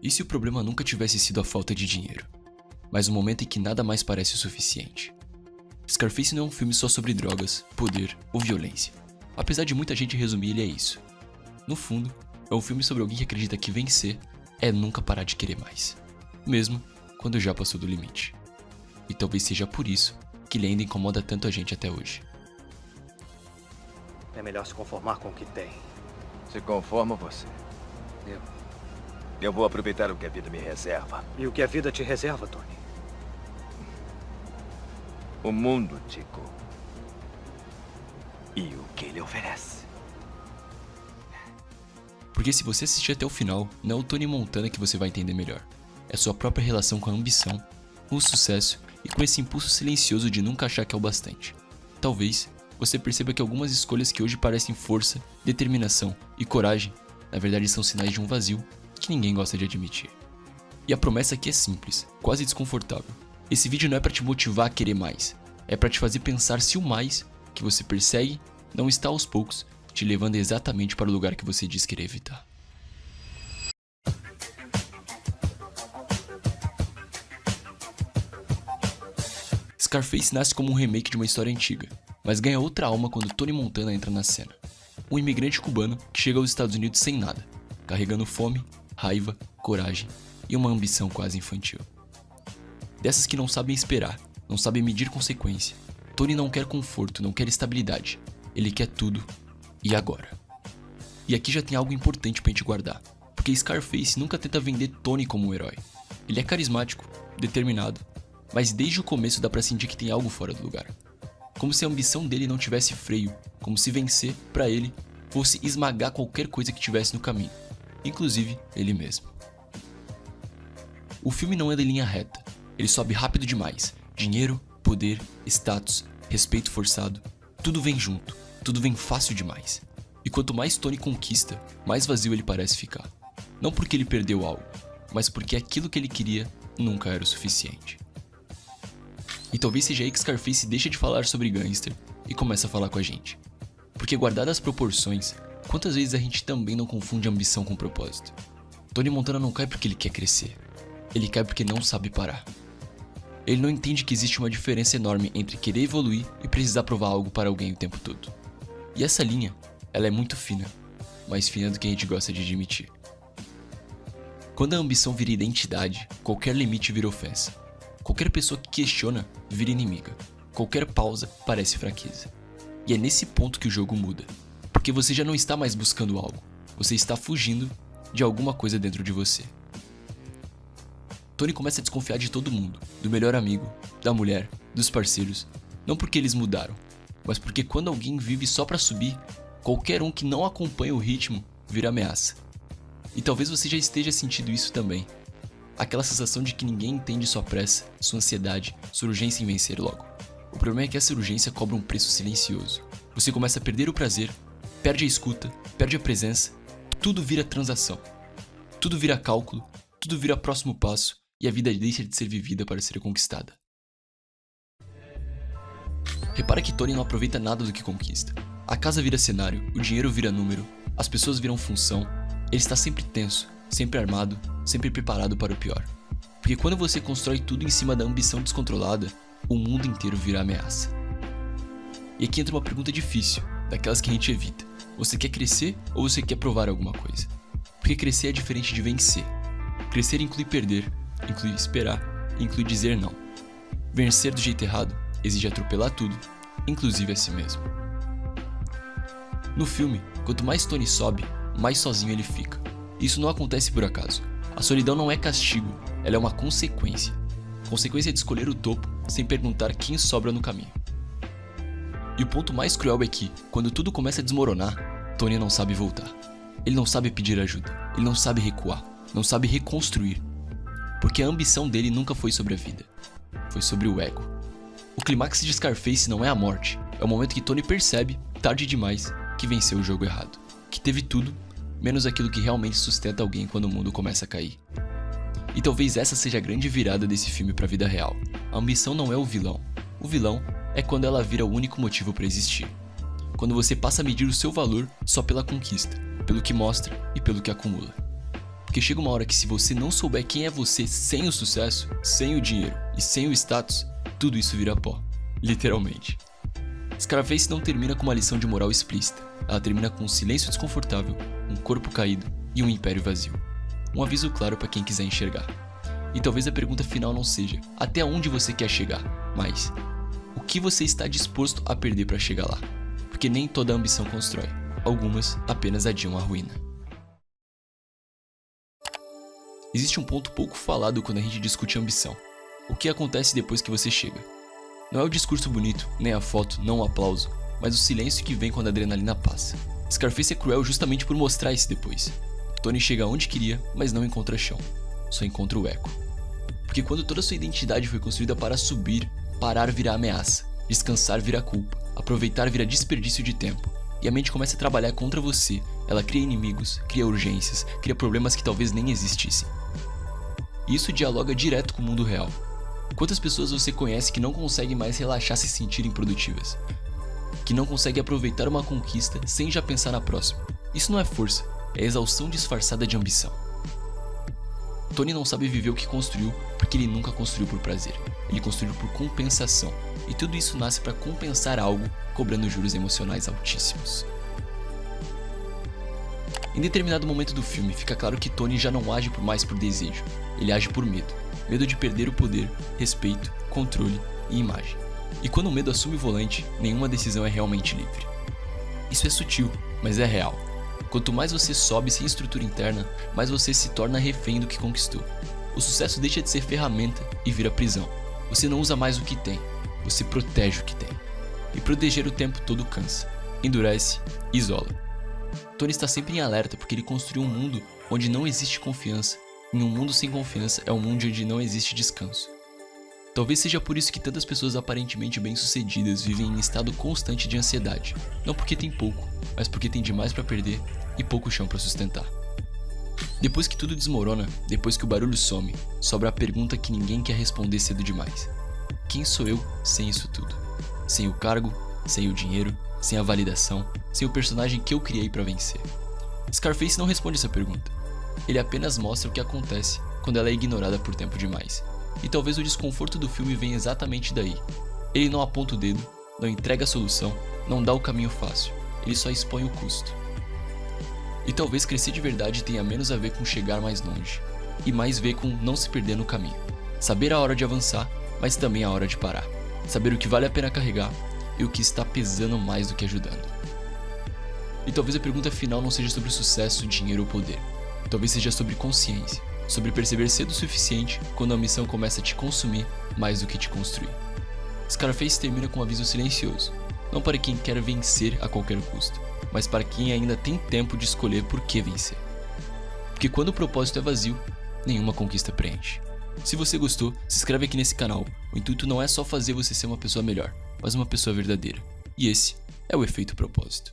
E se o problema nunca tivesse sido a falta de dinheiro, mas um momento em que nada mais parece o suficiente? Scarface não é um filme só sobre drogas, poder ou violência. Apesar de muita gente resumir ele a isso. No fundo, é um filme sobre alguém que acredita que vencer é nunca parar de querer mais, mesmo quando já passou do limite. E talvez seja por isso que ele ainda incomoda tanto a gente até hoje. É melhor se conformar com o que tem. Se conforma você. Eu vou aproveitar o que a vida me reserva. E o que a vida te reserva, Tony? O mundo, Tico. E o que ele oferece. Porque se você assistir até o final, não é o Tony Montana que você vai entender melhor. É sua própria relação com a ambição, com o sucesso e com esse impulso silencioso de nunca achar que é o bastante. Talvez você perceba que algumas escolhas que hoje parecem força, determinação e coragem, na verdade são sinais de um vazio que ninguém gosta de admitir. E a promessa aqui é simples, quase desconfortável. Esse vídeo não é para te motivar a querer mais, é para te fazer pensar se o mais que você persegue não está aos poucos te levando exatamente para o lugar que você diz querer evitar. Scarface nasce como um remake de uma história antiga, mas ganha outra alma quando Tony Montana entra na cena. Um imigrante cubano que chega aos Estados Unidos sem nada, carregando fome, raiva, coragem e uma ambição quase infantil. Dessas que não sabem esperar, não sabem medir consequência. Tony não quer conforto, não quer estabilidade. Ele quer tudo e agora. E aqui já tem algo importante pra gente guardar, porque Scarface nunca tenta vender Tony como um herói. Ele é carismático, determinado, mas desde o começo dá pra sentir que tem algo fora do lugar. Como se a ambição dele não tivesse freio, como se vencer, pra ele, fosse esmagar qualquer coisa que tivesse no caminho, inclusive ele mesmo. O filme não é de linha reta, ele sobe rápido demais. Dinheiro, poder, status, respeito forçado, tudo vem junto, tudo vem fácil demais. E quanto mais Tony conquista, mais vazio ele parece ficar. Não porque ele perdeu algo, mas porque aquilo que ele queria nunca era o suficiente. E talvez seja aí que Scarface deixa de falar sobre gangster e começa a falar com a gente. Porque guardadas as proporções, quantas vezes a gente também não confunde ambição com propósito? Tony Montana não cai porque ele quer crescer, ele cai porque não sabe parar. Ele não entende que existe uma diferença enorme entre querer evoluir e precisar provar algo para alguém o tempo todo. E essa linha, ela é muito fina, mais fina do que a gente gosta de admitir. Quando a ambição vira identidade, qualquer limite vira ofensa. Qualquer pessoa que questiona vira inimiga. Qualquer pausa parece fraqueza. E é nesse ponto que o jogo muda. Porque você já não está mais buscando algo. Você está fugindo de alguma coisa dentro de você. Tony começa a desconfiar de todo mundo. Do melhor amigo, da mulher, dos parceiros. Não porque eles mudaram, mas porque quando alguém vive só pra subir, qualquer um que não acompanha o ritmo vira ameaça. E talvez você já esteja sentindo isso também. Aquela sensação de que ninguém entende sua pressa, sua ansiedade, sua urgência em vencer logo. O problema é que essa urgência cobra um preço silencioso. Você começa a perder o prazer, perde a escuta, perde a presença, tudo vira transação. Tudo vira cálculo, tudo vira próximo passo e a vida deixa de ser vivida para ser conquistada. Repara que Tony não aproveita nada do que conquista. A casa vira cenário, o dinheiro vira número, as pessoas viram função, ele está sempre tenso, sempre armado, sempre preparado para o pior. Porque quando você constrói tudo em cima da ambição descontrolada, o mundo inteiro vira ameaça. E aqui entra uma pergunta difícil, daquelas que a gente evita. Você quer crescer ou você quer provar alguma coisa? Porque crescer é diferente de vencer. Crescer inclui perder, inclui esperar, inclui dizer não. Vencer do jeito errado exige atropelar tudo, inclusive a si mesmo. No filme, quanto mais Tony sobe, mais sozinho ele fica. Isso não acontece por acaso. A solidão não é castigo, ela é uma consequência. Consequência de escolher o topo sem perguntar quem sobra no caminho. E o ponto mais cruel é que, quando tudo começa a desmoronar, Tony não sabe voltar. Ele não sabe pedir ajuda, ele não sabe recuar, não sabe reconstruir. Porque a ambição dele nunca foi sobre a vida, foi sobre o ego. O clímax de Scarface não é a morte, é o momento que Tony percebe, tarde demais, que venceu o jogo errado. Que teve tudo, menos aquilo que realmente sustenta alguém quando o mundo começa a cair. E talvez essa seja a grande virada desse filme para a vida real. A ambição não é o vilão. O vilão é quando ela vira o único motivo para existir. Quando você passa a medir o seu valor só pela conquista, pelo que mostra e pelo que acumula. Porque chega uma hora que se você não souber quem é você sem o sucesso, sem o dinheiro e sem o status, tudo isso vira pó. Literalmente. Scarface não termina com uma lição de moral explícita. Ela termina com um silêncio desconfortável, um corpo caído e um império vazio. Um aviso claro para quem quiser enxergar. E talvez a pergunta final não seja até onde você quer chegar, mas o que você está disposto a perder para chegar lá? Porque nem toda ambição constrói. Algumas apenas adiam a ruína. Existe um ponto pouco falado quando a gente discute ambição. O que acontece depois que você chega? Não é o discurso bonito, nem a foto, não o aplauso, mas o silêncio que vem quando a adrenalina passa. Scarface é cruel justamente por mostrar esse depois. Tony chega onde queria, mas não encontra chão. Só encontra o eco. Porque quando toda sua identidade foi construída para subir, parar vira ameaça, descansar vira culpa, aproveitar vira desperdício de tempo. E a mente começa a trabalhar contra você, ela cria inimigos, cria urgências, cria problemas que talvez nem existissem. E isso dialoga direto com o mundo real. Quantas pessoas você conhece que não conseguem mais relaxar se sentirem produtivas? Que não conseguem aproveitar uma conquista sem já pensar na próxima? Isso não é força, é exaustão disfarçada de ambição. Tony não sabe viver o que construiu porque ele nunca construiu por prazer. Ele construiu por compensação. E tudo isso nasce para compensar algo, cobrando juros emocionais altíssimos. Em determinado momento do filme, fica claro que Tony já não age mais por desejo. Ele age por medo. Medo de perder o poder, respeito, controle e imagem. E quando o medo assume o volante, nenhuma decisão é realmente livre. Isso é sutil, mas é real. Quanto mais você sobe sem estrutura interna, mais você se torna refém do que conquistou. O sucesso deixa de ser ferramenta e vira prisão. Você não usa mais o que tem, você protege o que tem. E proteger o tempo todo cansa, endurece e isola. Tony está sempre em alerta porque ele construiu um mundo onde não existe confiança. Em um mundo sem confiança é um mundo onde não existe descanso. Talvez seja por isso que tantas pessoas aparentemente bem-sucedidas vivem em estado constante de ansiedade. Não porque tem pouco, mas porque tem demais para perder e pouco chão para sustentar. Depois que tudo desmorona, depois que o barulho some, sobra a pergunta que ninguém quer responder cedo demais. Quem sou eu sem isso tudo? Sem o cargo, sem o dinheiro, sem a validação, sem o personagem que eu criei para vencer. Scarface não responde essa pergunta. Ele apenas mostra o que acontece quando ela é ignorada por tempo demais. E talvez o desconforto do filme venha exatamente daí. Ele não aponta o dedo, não entrega a solução, não dá o caminho fácil. Ele só expõe o custo. E talvez crescer de verdade tenha menos a ver com chegar mais longe, e mais ver com não se perder no caminho. Saber a hora de avançar, mas também a hora de parar. Saber o que vale a pena carregar e o que está pesando mais do que ajudando. E talvez a pergunta final não seja sobre sucesso, dinheiro ou poder. Talvez seja sobre consciência, sobre perceber cedo o suficiente quando a missão começa a te consumir mais do que te construir. Scarface termina com um aviso silencioso, não para quem quer vencer a qualquer custo, mas para quem ainda tem tempo de escolher por que vencer. Porque quando o propósito é vazio, nenhuma conquista preenche. Se você gostou, se inscreve aqui nesse canal. O intuito não é só fazer você ser uma pessoa melhor, mas uma pessoa verdadeira. E esse é o efeito propósito.